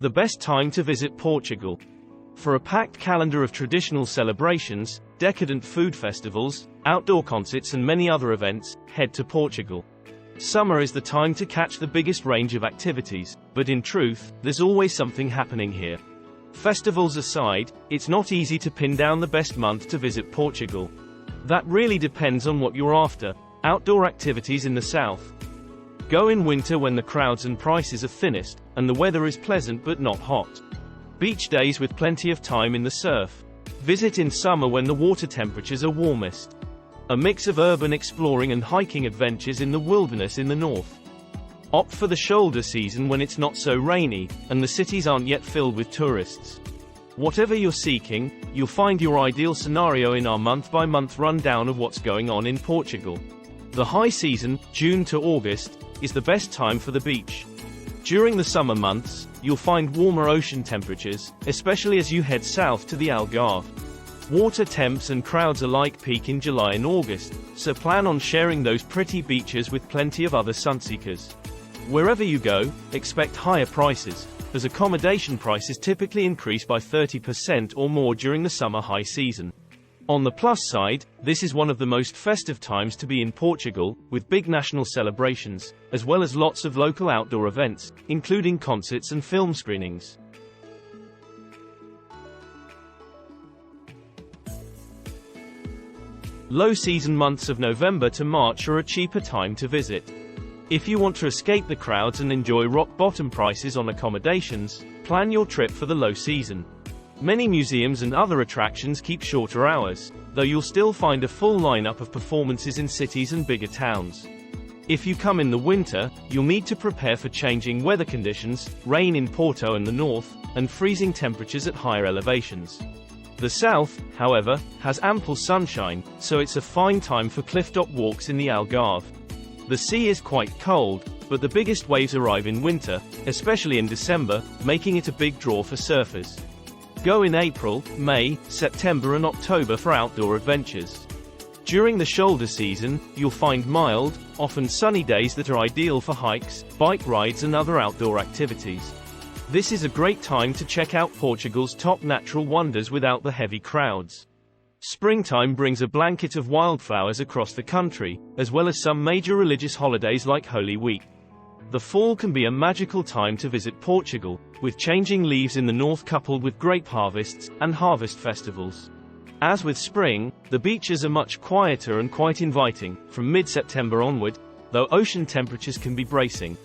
The best time to visit Portugal. For a packed calendar of traditional celebrations, decadent food festivals, outdoor concerts and many other events, head to Portugal. Summer is the time to catch the biggest range of activities, but in truth, there's always something happening here. Festivals aside, it's not easy to pin down the best month to visit Portugal. That really depends on what you're after. Outdoor activities in the south. Go in winter when the crowds and prices are thinnest, and the weather is pleasant but not hot. Beach days with plenty of time in the surf. Visit in summer when the water temperatures are warmest. A mix of urban exploring and hiking adventures in the wilderness in the north. Opt for the shoulder season when it's not so rainy, and the cities aren't yet filled with tourists. Whatever you're seeking, you'll find your ideal scenario in our month-by-month rundown of what's going on in Portugal. The high season, June to August, is the best time for the beach. During the summer months, you'll find warmer ocean temperatures, especially as you head south to the Algarve. Water temps and crowds alike peak in July and August, so plan on sharing those pretty beaches with plenty of other sunseekers. Wherever you go, expect higher prices, as accommodation prices typically increase by 30% or more during the summer high season. On the plus side, this is one of the most festive times to be in Portugal, with big national celebrations, as well as lots of local outdoor events, including concerts and film screenings. Low-season months of November to March are a cheaper time to visit. If you want to escape the crowds and enjoy rock-bottom prices on accommodations, plan your trip for the low season. Many museums and other attractions keep shorter hours, though you'll still find a full lineup of performances in cities and bigger towns. If you come in the winter, you'll need to prepare for changing weather conditions, rain in Porto and the north, and freezing temperatures at higher elevations. The south, however, has ample sunshine, so it's a fine time for cliff-top walks in the Algarve. The sea is quite cold, but the biggest waves arrive in winter, especially in December, making it a big draw for surfers. Go in April, May, September and October for outdoor adventures. During the shoulder season, you'll find mild, often sunny days that are ideal for hikes, bike rides and other outdoor activities. This is a great time to check out Portugal's top natural wonders without the heavy crowds. Springtime brings a blanket of wildflowers across the country, as well as some major religious holidays like Holy Week. The fall can be a magical time to visit Portugal, with changing leaves in the north coupled with grape harvests and harvest festivals. As with spring, the beaches are much quieter and quite inviting, from mid-September onward, though ocean temperatures can be bracing.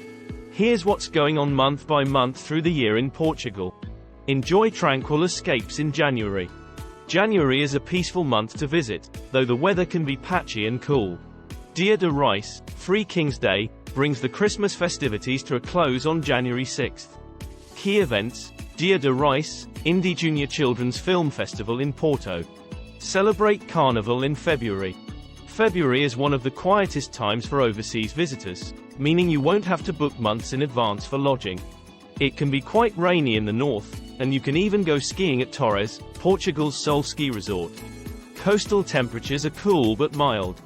Here's what's going on month by month through the year in Portugal. Enjoy tranquil escapes in January. January is a peaceful month to visit, though the weather can be patchy and cool. Dia de Reis, Free King's Day, brings the Christmas festivities to a close on January 6th. Key events: Dia de Reis, Indie Junior Children's Film Festival in Porto. Celebrate Carnival in February. February is one of the quietest times for overseas visitors, meaning you won't have to book months in advance for lodging. It can be quite rainy in the north, and you can even go skiing at Torres, Portugal's sole ski resort. Coastal temperatures are cool but mild.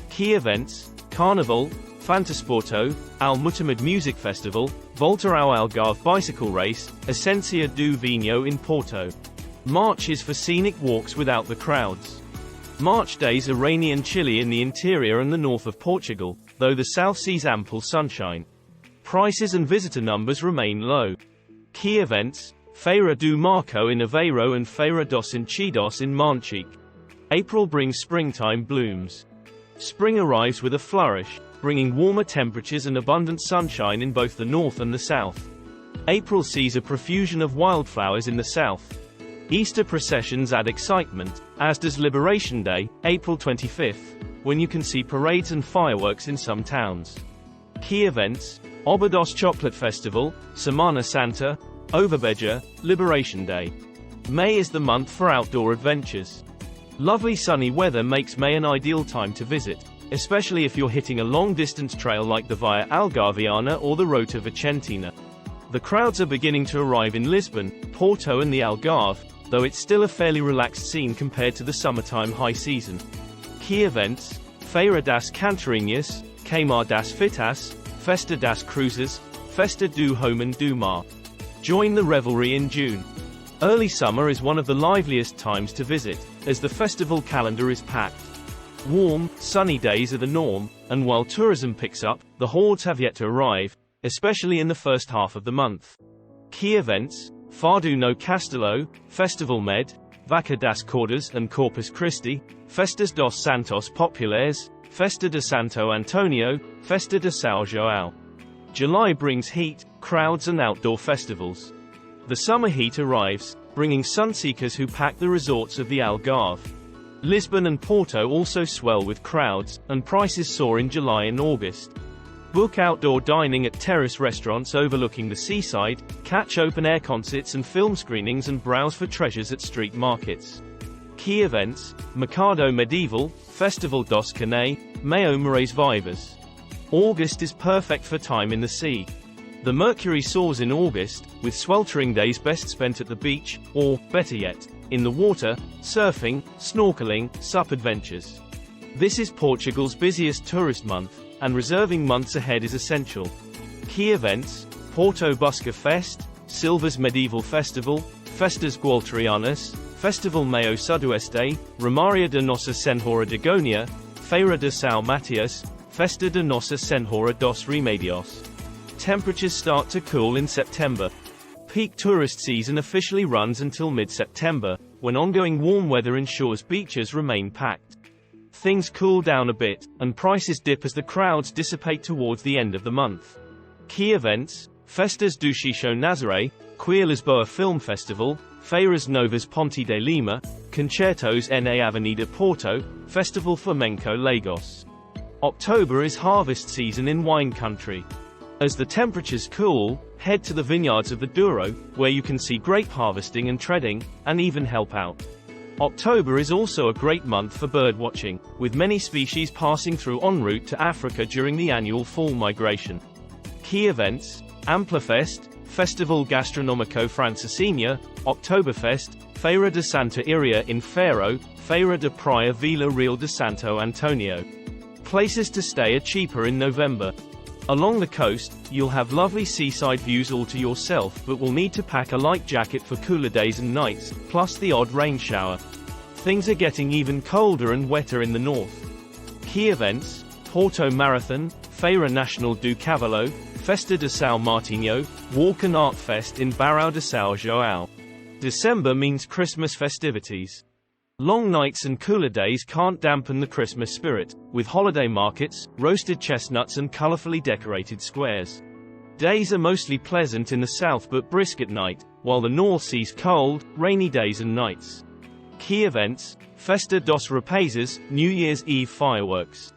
Key events: Carnival, Fantasporto, Al-Mutamid Music Festival, Volta ao Algarve Bicycle Race, Essência do Vinho in Porto. March is for scenic walks without the crowds. March days are rainy and chilly in the interior and the north of Portugal, though the south sees ample sunshine. Prices and visitor numbers remain low. Key events: Feira do Marco in Aveiro and Feira dos Enchidos in Manchique. April brings springtime blooms. Spring arrives with a flourish, bringing warmer temperatures and abundant sunshine in both the north and the south. April sees a profusion of wildflowers in the south. Easter processions add excitement, as does Liberation Day, April 25th, when you can see parades and fireworks in some towns. Key events: Obados Chocolate Festival, Semana Santa, Overbeja, Liberation Day. May is the month for outdoor adventures. Lovely sunny weather makes May an ideal time to visit, especially if you're hitting a long-distance trail like the Via Algarviana or the Rota Vicentina. The crowds are beginning to arrive in Lisbon, Porto and the Algarve, though it's still a fairly relaxed scene compared to the summertime high season. Key events: Feira das Cantarinhas, Queimar das Fitas, Festa das Cruzes, Festa do Homem do Mar. Join the revelry in June. Early summer is one of the liveliest times to visit, as the festival calendar is packed. Warm, sunny days are the norm, and while tourism picks up, the hordes have yet to arrive, especially in the first half of the month. Key events: Fado no Castelo, Festival Med, Vaca das Cordas and Corpus Christi, Festas dos Santos Populares, Festa de Santo Antonio, Festa de São João. July brings heat, crowds and outdoor festivals. The summer heat arrives, bringing sunseekers who pack the resorts of the Algarve. Lisbon and Porto also swell with crowds, and prices soar in July and August. Book outdoor dining at terrace restaurants overlooking the seaside, catch open-air concerts and film screenings and browse for treasures at street markets. Key events: Mercado Medieval, Festival dos Canais, Maio Marais Vibers. August is perfect for time in the sea. The mercury soars in August, with sweltering days best spent at the beach, or, better yet, in the water, surfing, snorkeling, sup adventures. This is Portugal's busiest tourist month, and reserving months ahead is essential. Key events: Porto Busca Fest, Silva's Medieval Festival, Festas Gualterianas, Festival Maio Sudoeste, Romaria de Nossa Senhora de Gonia, Feira de São Matias, Festa de Nossa Senhora dos Remedios. Temperatures start to cool in September. Peak tourist season officially runs until mid-September, when ongoing warm weather ensures beaches remain packed. Things cool down a bit, and prices dip as the crowds dissipate towards the end of the month. Key events: Festas do Xixo Nazaré, Queer Lisboa Film Festival, Feiras Novas Ponte de Lima, Concertos na Avenida Porto, Festival Flamenco Lagos. October is harvest season in wine country. As the temperatures cool, head to the vineyards of the Douro, where you can see grape harvesting and treading, and even help out. October is also a great month for birdwatching, with many species passing through en route to Africa during the annual fall migration. Key events: Amplifest, Festival Gastronómico Francesinha, Oktoberfest, Feira de Santa Iria in Faro, Feira de Praia Vila Real de Santo Antonio. Places to stay are cheaper in November. Along the coast, you'll have lovely seaside views all to yourself, but will need to pack a light jacket for cooler days and nights, plus the odd rain shower. Things are getting even colder and wetter in the north. Key events: Porto Marathon, Feira Nacional do Cavalo, Festa de São Martinho, Walk and Art Fest in Barão de São João. December means Christmas festivities. Long nights and cooler days can't dampen the Christmas spirit, with holiday markets, roasted chestnuts and colorfully decorated squares. Days are mostly pleasant in the south but brisk at night, while the north sees cold, rainy days and nights. Key events: Festa dos Rapazes, New Year's Eve fireworks.